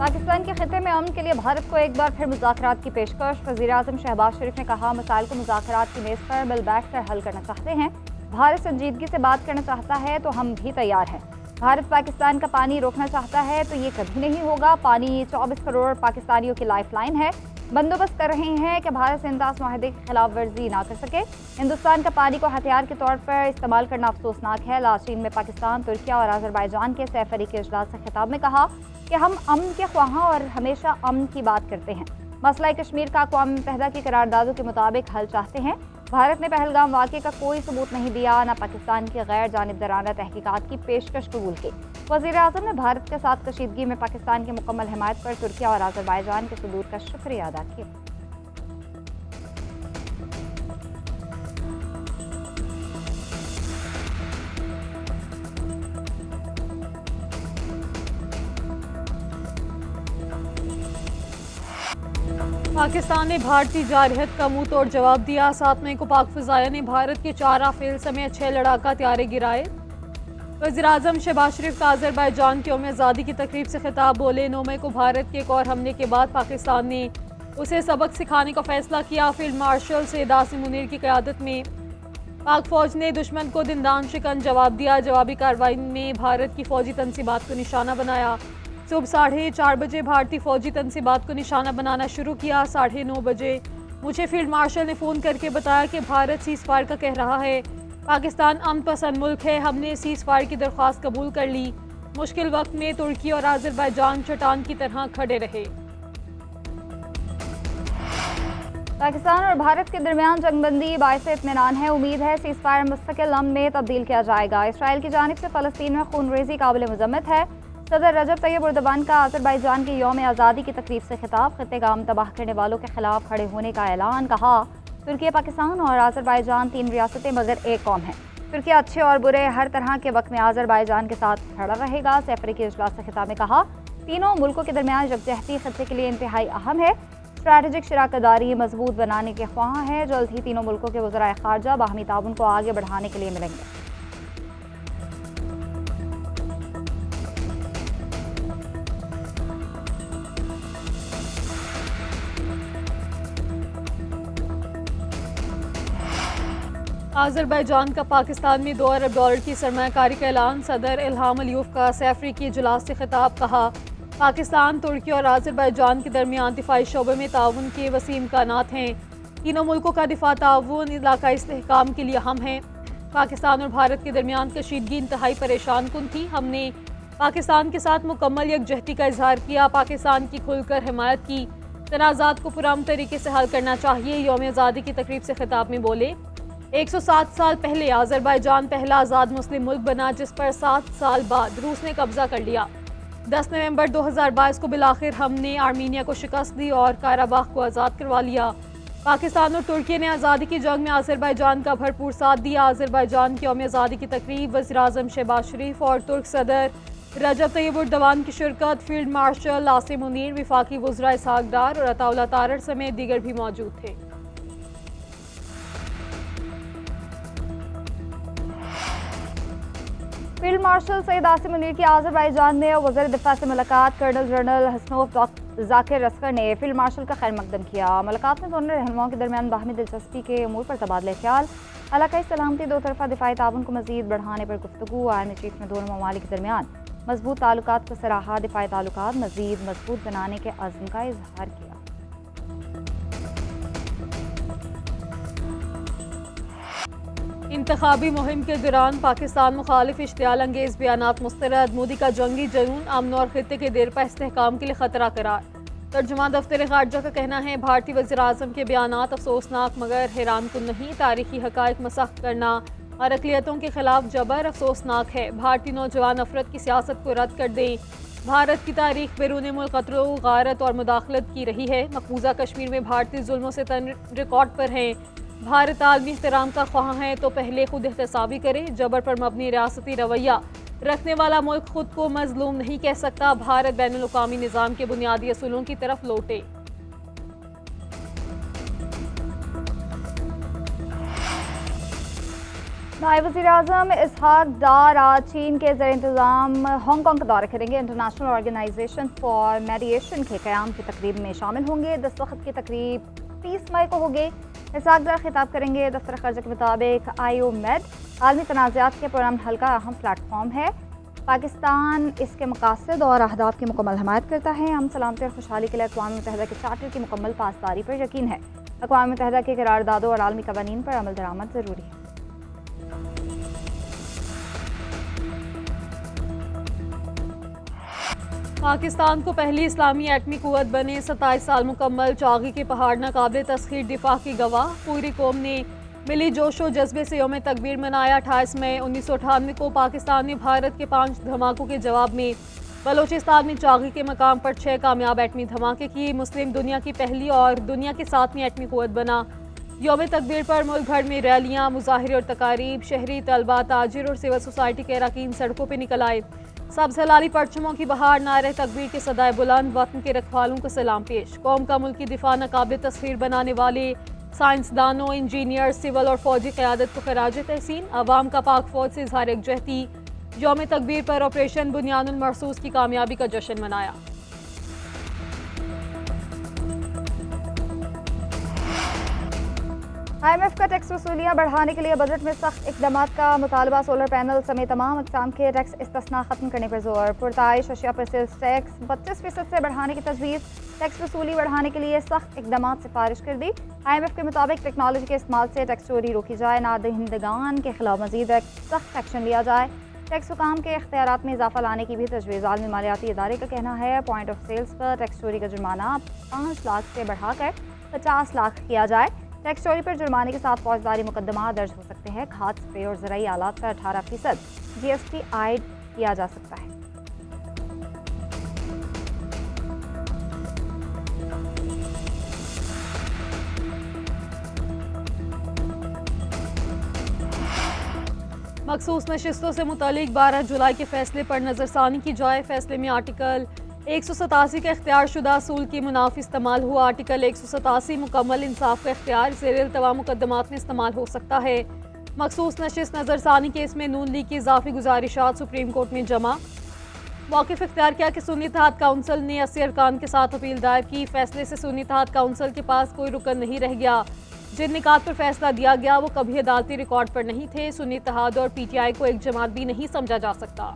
पाकिस्तान के खिते में अमन के लिए भारत को एक बार फिर मुज़ाकरात की पेशकश। वज़ीर-ए-आज़म शहबाज शरीफ ने कहा, मसाइल को मुज़ाकरात की मेज़ पर मिल बैठ कर हल करना चाहते हैं। भारत संजीदगी से बात करना चाहता है तो हम भी तैयार हैं। भारत पाकिस्तान का पानी रोकना चाहता है तो ये कभी नहीं होगा। पानी 24 करोड़ पाकिस्तानियों की लाइफलाइन है। बंदोबस्त कर रहे हैं कि भारत से इंदास माहदे की खिलाफ वर्जी ना कर सके। हिंदुस्तान का पानी को हथियार के तौर पर इस्तेमाल करना अफसोसनाक है। लाचीन में पाकिस्तान, तुर्किया और अजरबैजान के सैफरी के इजलास से खिताब में कहा कि हम अमन के ख्वाहां और हमेशा अमन की बात करते हैं। मसला कश्मीर का अक़वाम मुत्तहिदा की करारदादों के मुताबिक हल चाहते हैं। भारत ने पहलगाम वाक़े का कोई सबूत नहीं दिया, न पाकिस्तान की गैर जानिबदाराना तहकीकात की पेशकश कबूल की। वज़ीर-ए-आज़म ने भारत के साथ कशीदगी में पाकिस्तान की मुकम्मल हिमायत पर तुर्किया और अजरबैजान के सबूत का शुक्रिया अदा किया। पाकिस्तान ने भारतीय जारहत का मुंह तोड़ जवाब दिया। 7 मई को पाक फ़िज़ाया ने भारत के 4 राफेल समेत 6 लड़ाका त्यारे गिराए। वज़ीर-ए-आज़म शहबाज शरीफ का अज़रबैजान की यौम आज़ादी की तकरीब से खिताब। बोले, 9 मई को भारत के एक और हमले के बाद पाकिस्तान ने उसे सबक सिखाने का फैसला किया। फील्ड मार्शल सैयद आसिम मुनीर की क़यादत में पाक फ़ौज ने दुश्मन को दिंदान शिकन जवाब दिया। जवाबी कार्रवाई में भारत की फ़ौजी तनसीबात को निशाना बनाया। सुबह 4:30 बजे भारतीय फ़ौजी तनसीबात को निशाना बनाना शुरू किया। 9:30 बजे मुझे फील्ड मार्शल ने फ़ोन करके बताया कि भारत सीज़ फायर का कह रहा है। पाकिस्तान अमन पसंद मुल्क है, हमने सीज़ फायर की दरख्वास्त कबूल कर ली। मुश्किल वक्त में तुर्की और अज़रबैजान चट्टान की तरह खड़े रहे। पाकिस्तान और भारत के दरमियान जंगबंदी बाइस इत्मीनान है। उम्मीद है सीज़ फायर मुस्तकिल अमन में तब्दील किया जाएगा। इसराइल की जानिब से फ़लस्तीन में खूनरेज़ी काबिल मज़म्मत है। सदर रजब तैयब एर्दोगान का अज़रबैजान की यौम आज़ादी की तकरीब से खिताब। खित्ते का अमन तबाह करने वालों के खिलाफ खड़े होने का ऐलान। कहा, तुर्की, पाकिस्तान और अज़रबैजान 3 रियासतें मगर एक कौम है। तुर्की अच्छे और बुरे हर तरह के वक्त में अज़रबैजान के साथ खड़ा रहेगा। सैफरी के इजलास से खिताब में कहा, तीनों मुल्कों के दरमियान यकजहती खित्ते के लिए इंतहाई अहम है। स्ट्रैटेजिक शराकतदारी मजबूत बनाने के ख्वाह है। जल्द ही तीनों मुल्कों के वज़राए ख़ारजा बाहमी ताउन को आगे बढ़ाने के लिए मिलेंगे। अज़रबैजान का पाकिस्तान में $2 अरब की सरमायाकारी का ऐलान। सदर इल्हाम अलियव का सैफरी की इजलास से खिताब। कहा, पाकिस्तान, तुर्की और अज़रबैजान के दरमियान दिफाई शोबे में ताउन के वसीम इम्कानात हैं। तीनों मुल्कों का दिफा ताउन इलाकाई इस्तेहकाम के लिए अहम है। पाकिस्तान और भारत के दरमियान कशीदगी इंतहाई परेशान कुन थी। हमने पाकिस्तान के साथ मुकम्मल यकजहती का इजहार किया। पाकिस्तान की खुलकर हिमायत की। तनाज़ात को पुरअमन तरीके से हल करना चाहिए। यौम आज़ादी की तकरीब से खिताब में बोले, 107 साल पहले अज़रबैजान पहला आज़ाद मुस्लिम मुल्क बना, जिस पर 7 साल बाद रूस ने कब्जा कर लिया। 10 नवंबर 2022 को बिलाखिर हमने आर्मीनिया को शिकस्त दी और काराबाख को आज़ाद करवा लिया। पाकिस्तान और तुर्की ने आज़ादी की जंग में अज़रबैजान का भरपूर साथ दिया। अज़रबैजान की यौम आज़ादी की तकरीब, वज़ीर-ए-आज़म शहबाज शरीफ और तुर्क सदर रजब तैयब एर्दोगान की शिरकत। फील्ड मार्शल आसिम मुनीर, वफाकी वज़रा इसहाक डार और अताउल्लाह तारड़ समेत दीगर भी मौजूद थे। फील्ड मार्शल सैयद आसिम मुनीर की अज़रबैजान में वज़ीर दिफा से मुलाकात। कर्नल जनरल हसनौफ ज़ाकिर असगर ने फील्ड मार्शल का खैर मकदम किया। मुलाकात में दोनों रहनुमाओं के दरमियान बाहमी दिलचस्पी के अमूर पर तबादला ख्याल, इलाकाई सलामती, दो तरफा दिफाई ताउन को मज़ीद बढ़ाने पर गुफ्तगू। आर्मी चीफ ने दोनों ममालिक के दरमियान मजबूत ताल्लुकात को सराहा। दिफाई ताल्लुकात मज़ीद मजबूत बनाने के अज़्म का इजहार किया। इंतखाबी मुहिम के दौरान पाकिस्तान मुखालिफ इश्तियाल अंगेज़ बयानात मुस्तरद। मोदी का जंगी जुनून अमन और खित्ते के देरपा इस्तेहकाम के लिए खतरा करार। तर्जुमा दफ्तर खारजा का कहना है, भारतीय वज़ीर-ए-आज़म के बयानात अफसोसनाक मगर हैरान कुन नहीं। तारीखी हक़ाइक़ मसख़ करना और अक़लियतों के खिलाफ जबर अफसोसनाक है। भारतीय नौजवान नफरत की सियासत को रद्द कर दें। भारत की तारीख बैरून मुल्क क़त्लो, गारत और मुदाखलत की रही है। मकबूजा कश्मीर में भारतीय जुल्मों से तन रिकॉर्ड पर हैं। भारत आलमी एहतराम का ख्वाह है तो पहले खुद एहतसाबी करे। जबर पर मबनी रियासती रवैया रखने वाला मुल्क खुद को मजलूम नहीं कह सकता। भारत बैनुल-अक़वामी निज़ाम के बुनियादी असूलों की तरफ लौटे। नायब वज़ीर-ए-आज़म इसहाक डार आज चीन के ज़ेर इंतज़ाम हांगकॉन्ग का दौरा करेंगे। इंटरनेशनल ऑर्गेनाइजेशन फॉर मेडिएशन के क़याम की तकरीब में शामिल होंगे। दस्तखत की तकरीब 30 मई को होगी। इसहाक डार खिताब करेंगे। दफ्तर खर्च के मुताबिक IOMED आलमी तनाज़ात के पुरअमन हल का अहम प्लेटफॉर्म है। पाकिस्तान इसके मकासद और अहदाफ की मुकम्मल हमायत करता है। हम सलामती और खुशहाली के लिए अक़वाम मुत्तहिदा के चार्टर की मुकम्मल पासदारी पर यकीन है। अक़वाम मुत्तहिदा के करारदादों और आलमी कवानीन पर अमल दरामद ज़रूरी है। पाकिस्तान को पहली इस्लामी एटमी कुव्वत बने 27 साल मुकम्मल। चागी के पहाड़ नाकाबिल तस्खीर दिफा की गवाह। पूरी कौम ने मिली जोशो जज्बे से यौम तकबीर मनाया। 28 मई 1998 को पाकिस्तान ने भारत के 5 धमाकों के जवाब में बलोचिस्तान में चागी के मकाम पर 6 कामयाब एटमी धमाके किए। मुस्लिम दुनिया की पहली और दुनिया की 7वीं एटमी कुव्वत बना। यौम तकबीर पर मुल्क भर में रैलियाँ, मुजाहिरे और तकारीब। शहरी, तलबा, ताजिर और सिविल सोसाइटी के अरकान सड़कों पर निकल आए। सब्ज़ हलाली परचमों की बहार, नारे तकबीर के सदाए बुलंद। वतन के रखवालों को सलाम पेश। कौम का मुल्की दिफा नाकाबिल तस्खीर बनाने वाले साइंसदानों, इंजीनियर, सिविल और फौजी क़यादत को खराज तहसीन। अवाम का पाक फौज से इज़हार यकजहती। यौम तकबीर पर ऑपरेशन बुनियानुल मरसूस की कामयाबी का जश्न मनाया। IMF का टैक्स वसूलियाँ बढ़ाने के लिए बजट में सख्त इकदाम का मुतालबा। सोलर पैनल समेत तमाम अक़साम के टैक्स इस्तिस्ना खत्म करने पर जोर। पुरताइश अशिया पर सेल्स टैक्स 25% से बढ़ाने की तजवीज़। टैक्स वसूली बढ़ाने के लिए सख्त इकदाम सिफारिश कर दी। IMF के मुताबिक टेक्नोलॉजी के इस्तेमाल से टैक्स चोरी रोकी जाए। नादहिंदगान के खिलाफ मजीद सख्त एक्शन लिया जाए। टैक्स हुकाम के इख्तियारात में इजाफा लाने की भी तजवीज़। आलमी मालियाती इदारे का कहना है पॉइंट ऑफ सेल्स पर टैक्स चोरी का जुर्माना 5 लाख से बढ़ाकर 50 लाख किया जाए। टैक्स चोरी पर जुर्माने के साथ फौजदारी मुकदमा दर्ज हो सकते हैं। खाद, स्प्रे और ज़राई आलात पर 18% GST आयद किया जा सकता है। मखसूस नशिस्तों से मुतालिक 12 जुलाई के फैसले पर नज़रसानी की जाए। फैसले में आर्टिकल 187 का इख्तियार शुदा असूल की मुनाफी इस्तेमाल हुआ। आर्टिकल 187 मुकम्मल इंसाफ का इख्तियार ज़ेर इल्तवा मुकदमात में इस्तेमाल हो सकता है। मखसूस नशिस्त नज़रसानी केस में नून लीग की इजाफी गुजारिशात सुप्रीम कोर्ट में जमा। मौक़िफ़ इख्तियार किया कि सुन्नी इत्तेहाद काउंसिल ने 80 अरकान के साथ अपील दायर की। फैसले से सुन्नी इत्तेहाद काउंसिल के पास कोई रुकन नहीं रह गया। जिन निकात पर फैसला दिया गया वो कभी अदालती रिकॉर्ड पर नहीं थे। सुन्नी इत्तेहाद और PTI को एक जमात भी नहीं समझा जा सकता।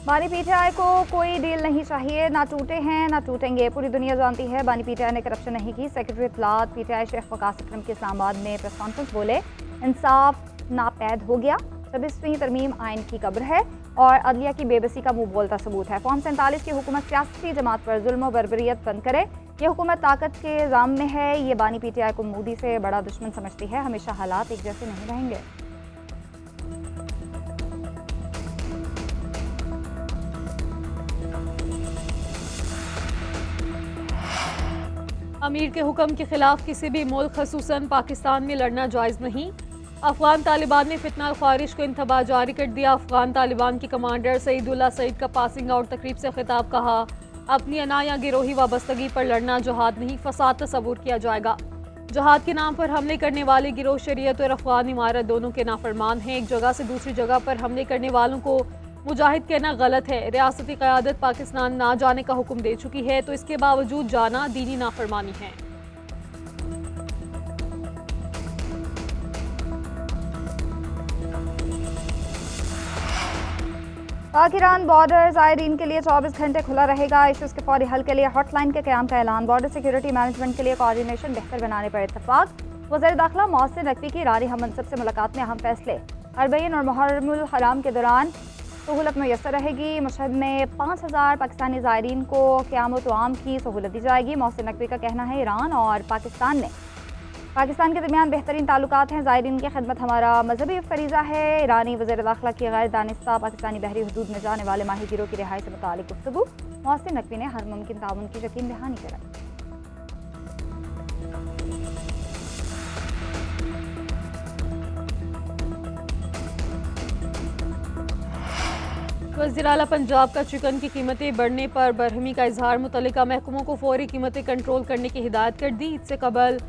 बानी PTI को कोई डील नहीं चाहिए। ना टूटे हैं ना टूटेंगे। पूरी दुनिया जानती है बानी PTI ने करप्शन नहीं की। सेक्रेटरी इत्तलात PTI शेख वकास अकरम के इस्लामाबाद में प्रेस कॉन्फ्रेंस बोले इंसाफ नापैद हो गया। 26वीं तरमीम आइन की कब्र है और अदलिया की बेबसी का मुंह बोलता सबूत है। फॉर्म 47 की हुकूमत सियासी जमात पर जुल्म व बर्बरियत बंद करे। ये हुकूमत ताकत के जाम में है। ये बानी PTI को मोदी से बड़ा दुश्मन समझती है। हमेशा हालात एक जैसे नहीं रहेंगे। अमीर के हुक्म के खिलाफ किसी भी मुल्क खसूसन पाकिस्तान में लड़ना जायज़ नहीं। अफगान तालिबान ने फितना ख्वारिश को इंतबा जारी कर दिया। अफगान तालिबान के कमांडर सईदुल्लाह सईद का पासिंग आउट तकरीब से खिताब। कहा अपनी अना या गिरोही वाबस्तगी पर लड़ना जहाद नहीं फसाद तस्वुर किया जाएगा। जहाद के नाम पर हमले करने वाले गिरोह शरीयत और अफगान इमारत दोनों के नाफरमान हैं। एक जगह से दूसरी जगह पर हमले करने वालों को मुजाहिद कहना गलत है। रियासती क़यादत पाकिस्तान ना जाने का हुक्म दे चुकी है तो इसके बावजूद जाना दीनी नाफरमानी है। पाक ईरान बॉर्डर ज़ायरीन के लिए 24 घंटे खुला रहेगा। इशूज़ के फौरी हल के लिए हॉटलाइन के क़याम का ऐलान। बॉर्डर सिक्योरिटी मैनेजमेंट के लिए कोऑर्डिनेशन बेहतर बनाने पर इत्तफाक। वज़ीर दाखिला मोहसिन नकवी की ईरानी हम मनसब से मुलाकात में अहम फैसले। अरबईन और मुहर्रमुल हराम के दौरान सहूलत मैसर रहेगी। मशहद में 5000 पाकिस्तानी ज़ायरीन को क़याम तआम की सहूलत दी जाएगी। मोहसिन नकवी का कहना है ईरान और पाकिस्तान के दरमियान बेहतरीन ताल्लुकात हैं। ज़ायरीन की खिदमत हमारा मजहबी फरीज़ा है। ईरानी वज़ीर दाखिला की गैर दानिस्ता पाकिस्तानी बहरी हदूद में जाने वाले माहीगिरों की रिहाई से मुताल्लिक़ गुफ्तगू। मोहसिन नकवी ने हर मुमकिन ताउन की यकीन दहानी कराई। वज़ीर आला पंजाब का चिकन की कीमतें बढ़ने पर बरहमी का इजहार, मुतल्लिका महकमों को फौरी कीमतें कंट्रोल करने की हिदायत कर दी। इससे कबल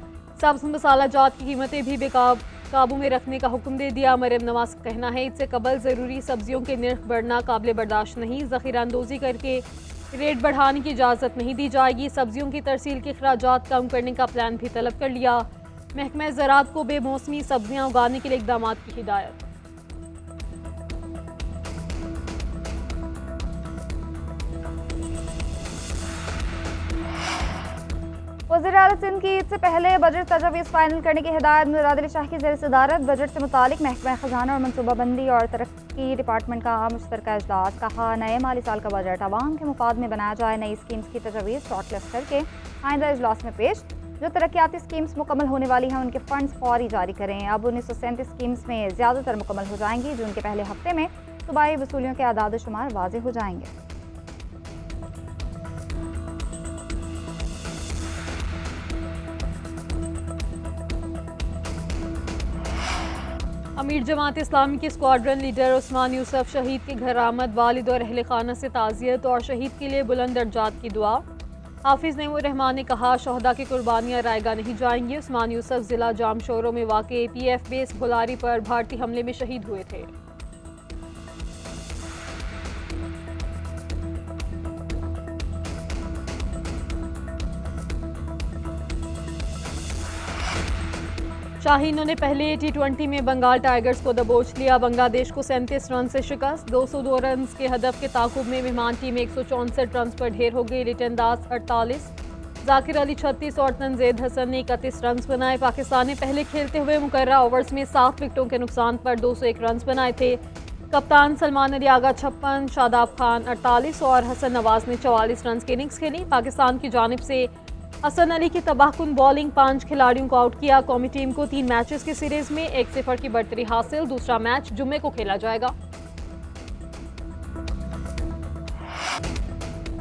सब्ज मसाला जात की कीमतें भी काबू में रखने का हुक्म दे दिया। मरियम नवाज का कहना है, इससे कबल ज़रूरी सब्जियों के निर्ख बढ़ना काबिल बर्दाश्त नहीं, ज़ख़ीरा अंदोज़ी करके रेट बढ़ाने की इजाज़त नहीं दी जाएगी। सब्जियों की तरसील के अखराजात कम करने का प्लान भी तलब कर लिया। महकमा ज़राअत को बेमौसमी सब्जियाँ उगाने के लिए इक़दाम की हिदायत। वज़ीर आला सिंध की ईद से पहले बजट तजवीज़ फाइनल करने की हिदायत। मुराद अली शाह की ज़ेर सदारत बजट से मुतालिक महकमा खजाना और मनसूबाबंदी और तरक्की डिपार्टमेंट का मुश्तरका इजलास। कहा, नए माली साल का बजट आवाम के मुफाद में बनाया जाए। नई स्कीम्स की तजवीज़ शॉर्टलिस्ट करके आइंदा इजलास में पेश। जो तरक्याती स्कीम्स मुकम्मल होने वाली हैं उनके फंड्स फौरी जारी करें। अब 1937 स्कीम्स में ज़्यादातर मुकम्मल हो जाएंगी। जून के पहले हफ्ते में सूबाई वसूलियों के आदाद शुमार वाज़ेह हो जाएंगे। अमीर जमात इस्लामी के स्क्वाड्रन लीडर उस्मान यूसुफ शहीद के घर आमद, वालिद और अहले खाना से ताज़ियत और शहीद के लिए बुलंद दर्जात की दुआ। हाफिज़ नईमुर रहमान ने कहा, शहदा की कुर्बानियाँ रायगा नहीं जाएंगी। उस्मान यूसुफ ज़िला जामशोरों में वाक़ PF बेस बुलारी पर भारतीय हमले में शहीद हुए थे। शाहीनों ने पहले T20 में बंगाल टाइगर्स को दबोच लिया। बांग्लादेश को 37 रन से शिकस्त। 202 रन के हदफ के ताकुब में मेहमान टीम 164 रन पर ढेर हो गई। लिटन दास 48, जाकिर अली 36 और तंजीद हसन ने 31 रन बनाए। पाकिस्तान ने पहले खेलते हुए मुकर्रा ओवर्स में 7 विकेटों के नुकसान पर 201 रन बनाए थे। कप्तान सलमान अली आगा 56, शादाब खान 48 और हसन नवाज ने 44 रन की इनिंग्स खेली। पाकिस्तान की जानिब से हसन अली की तबाहकुन बॉलिंग 5 खिलाड़ियों को आउट किया। कौमी टीम को 3 मैचेस की सीरीज में 1-0 की बढ़तरी हासिल। दूसरा मैच जुम्मे को खेला जाएगा।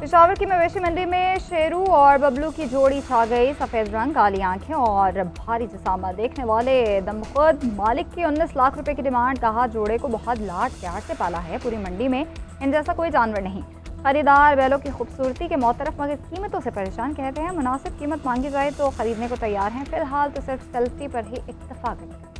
पेशावर की मवेशी मंडी में शेरू और बबलू की जोड़ी छा गई। सफ़ेद रंग, काली आंखें और भारी जिसामा देखने वाले दमखुद मालिक की 19 लाख रुपए की डिमांड। कहा, जोड़े को बहुत लाड प्यार से पाला है, पूरी मंडी में इन जैसा कोई जानवर नहीं। खरीदार बैलों की खूबसूरती के मौतरफ मगर कीमतों से परेशान। कहते हैं मुनासिब कीमत मांगी जाए तो खरीदने को तैयार हैं, फिलहाल तो सिर्फ चलती पर ही इक्तफा करें।